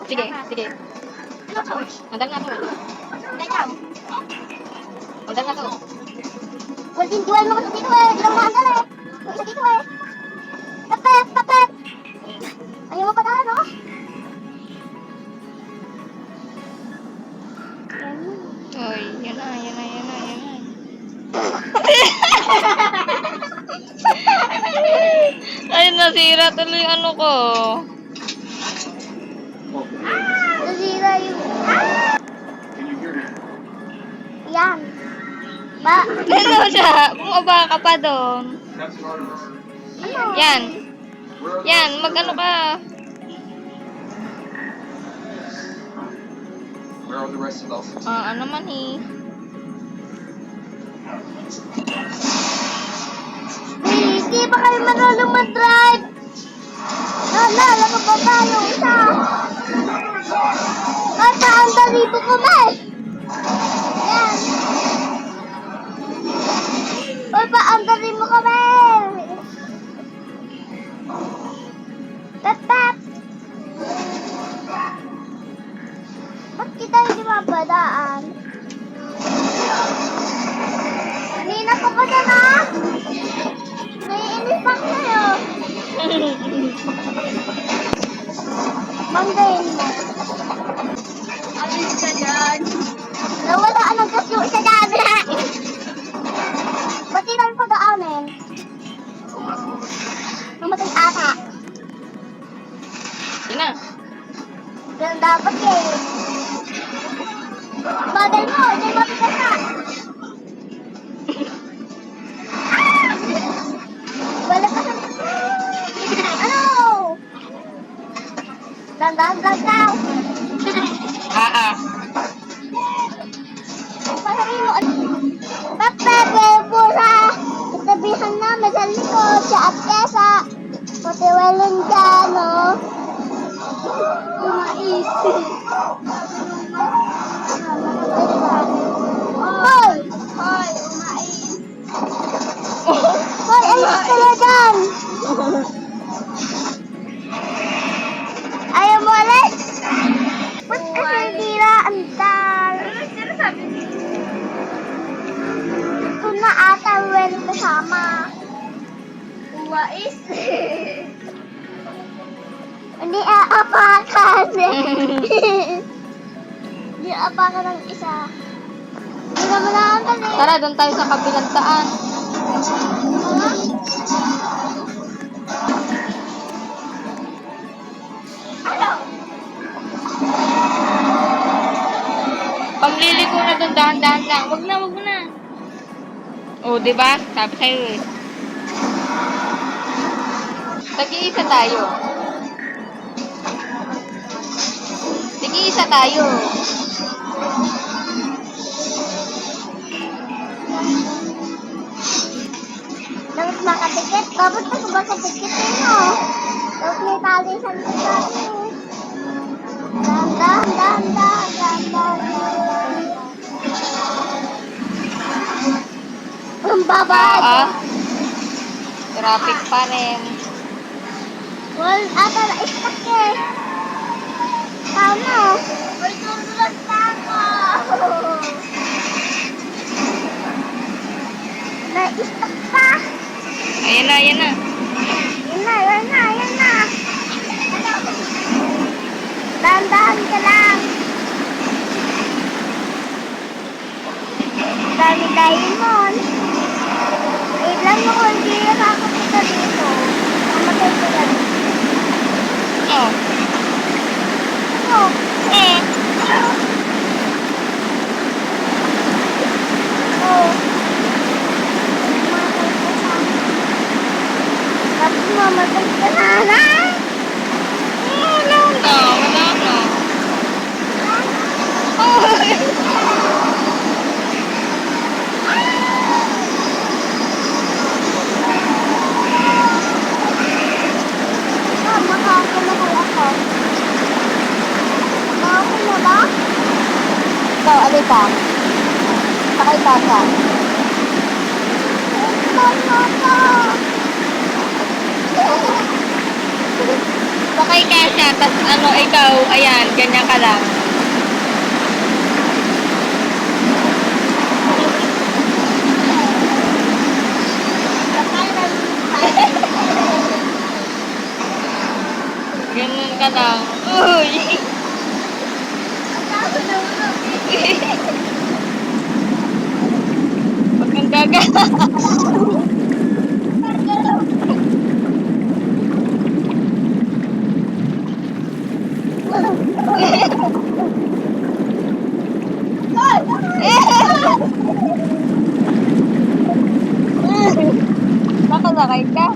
Sige, sige. Andal na to. Andal na to. Dual mo kasi dito eh. Di lang maandal eh. Yung isa dito eh. Tapet, tapet. Ayaw mo pa tahan, no? Uy, yan na, yan na, yan na, yan na. Ay, nasira tuloy yung ano ko. Nasira yung... Yan. Ba? Ano siya? Bumaba ka pa doon. Ano? Yan. Yan, mag-ano ka. Where are the rest of those? Ano man eh. Hindi pa kayo marunong mag-drive. Naalala ko pa tayo isa. Nataanda dito kami. Yan. Uy, paandarin mo kami. Tap-tap. Ba't kita hindi mapadaan? Kanina ko pa na na. Naiinis ako sa'yo. Manggain mo. Alis ka dyan. Nawala ang kasyo sa dami. Ba't yun ang padaanin? Namatay ata. Yan na. Ganun dapat eh. Bagal mo, hindi mapigat ka. Balik ka sa... Ano? Dandan. Pasarin mo. Pepe, pura. Itabihan namin sa likod, sa atkesa. Patiwalin ka, no? Mais. Hoy! Hoy, mais. Hoy, alis ka na dyan! Ayaw mo alis? Ba't kasi tira ang tal? Ito na ata well kasama. Mais. Hindi aapakan. Hindi aapakan ng isa. Hindi naman naantan eh. Tara, doon tayo sa kabilang daan. Ano? Pagliliko na doon, dahan-dahan lang. Wag na, wag mo na. Oh, di ba? Sabi sa'yo eh. Tag-iisa tayo. Tag-iisa tayo. Dapat makatikit. Dapat ka makatikit eh, no? Dapat may tali sa likod natin. Dahan. Ang babad. Traffic pa rin. Well, ata na-stuck eh. Paano? May susunod na ako. Na-stuck pa. Ayan na, ayan na. Yan na. Dahan-dahan ka lang. Dami diamond. Wait lang mo kung hindi nakakapunta dito. Mamatay ko yan. Oh. Ano? Oh. Tapos mamatay ka na. Wala na. Makakamatay ako. Ako na ba? Ikaw, alin ka? Sakay ka ka. Sakay ka siya, tas ano, ikaw, ayan, ganyan ka lang. Ganun ka lang. Uy! Huwag kang gagala. Nakasakay ka?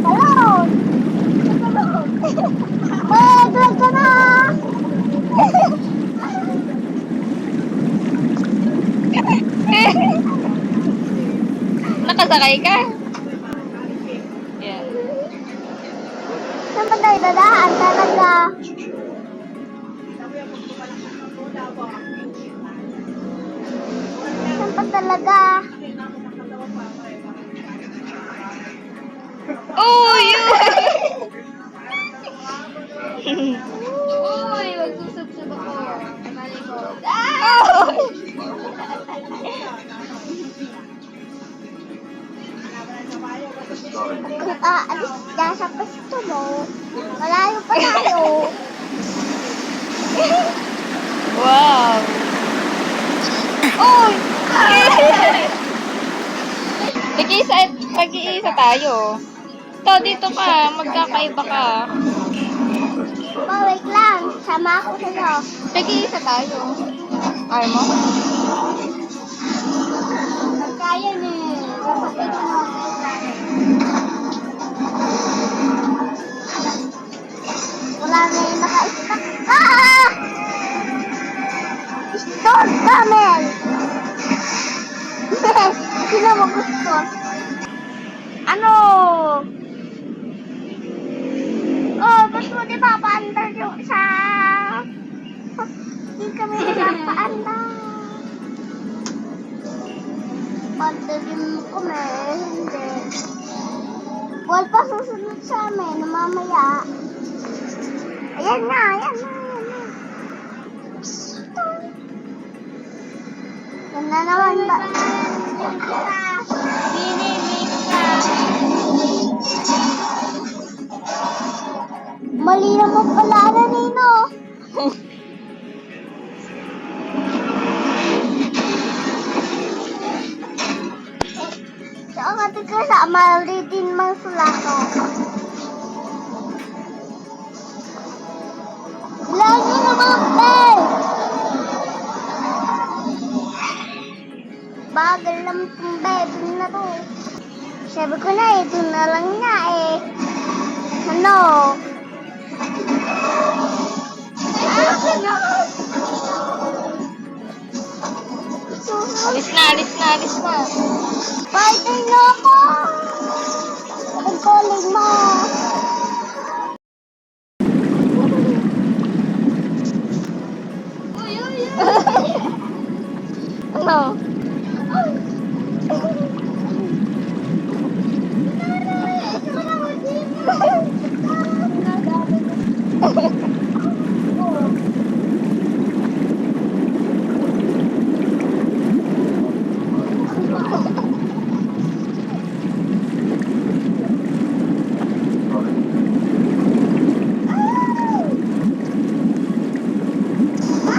Hello! Drag ka na! Nakasakay ka? Yan. Saan ba tayo dadaan talaga? Saan pa talaga? Uy! Uy, magsusubsub ako. Malikot. Kung aalis ka sa pwesto mo, malayo pa tayo. Wow! Uy! Pag-iisa tayo. Ito, dito ka. Magkakaiba ka. Wait lang, sama ako sa'yo. Pag-iisa tayo. Ayaw mo? Kaya na eh. Kapatid mo. Wala na yung naka-stack. Ah! Stone camel! Sino mo gusto? Ano? Oh, ba't mo di ba paandar yung isa? Hindi kami nagpaandar. Pandarin mo kami, hindi. Wal pa susunod sa amin, mamaya. Ayan na, ayan na, ayan na. Yan na naman ba? Mali naman pala na Nino. Saan nga tigil sa mali din mang sulato. Lagi naman Ben! Bagal lang itong bebe na to. Sabi ko na eh, ito na lang nga eh. Ano? Alis na, alis na, alis na. Party na ako! Ang calling mo! Uy, uy, uy! Ano?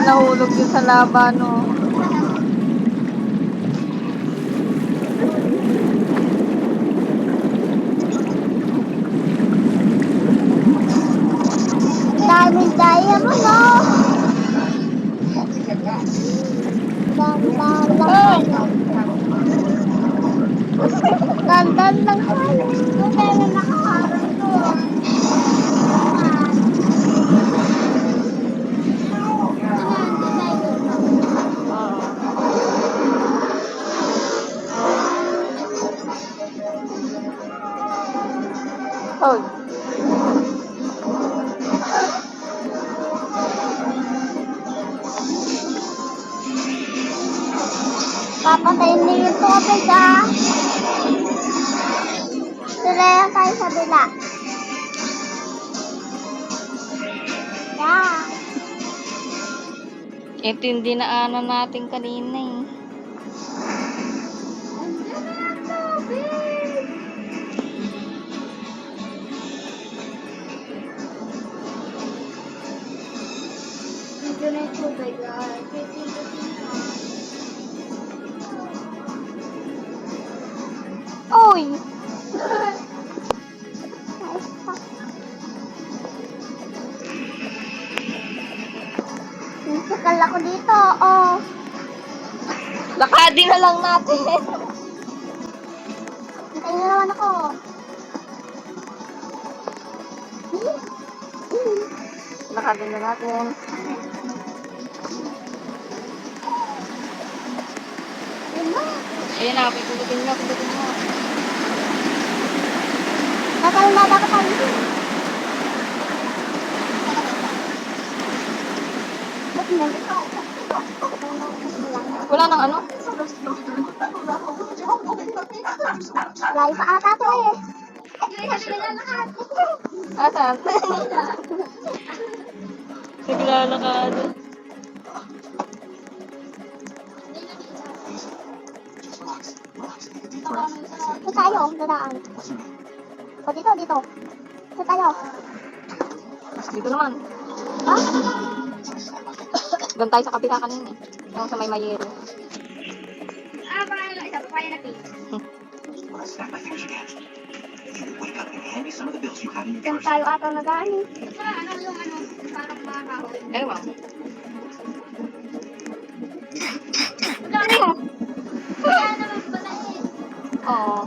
Nahulog din sa laban, no? Daming diamond, no? Dandan lang tayo. Kung meron nakaharap ko. Hoy. Papatayin din yung tubig, ah. Sila lang tayo sa bila. Ito yung dinaanan natin kanina eh. Andiyan na ang tubig. Andiyan na yung tubig, guys. Uy! Sakal ako dito, oh. Lakadin na lang natin. Hintayin na naman ako. Lakadin na natin. Ayun na. Ayan na, pindutin mo. Sakal na dapat tayo. Ba't nandito? Wala nang ano? Layo pa ata to eh. Asan? Naglalakad. Saan tayo? Dadaan. O dito. Saan tayo? Dito naman. Ah? Doon tayo sa kapila kanina. Yung sa may mayero. Isa pa kaya natin. When I snap my fingers again, you would wake up and hand me some of the bills you had in your Saan purse. tayo ata nagaan eh. Ewan. Kaya naman pala eh. Oo.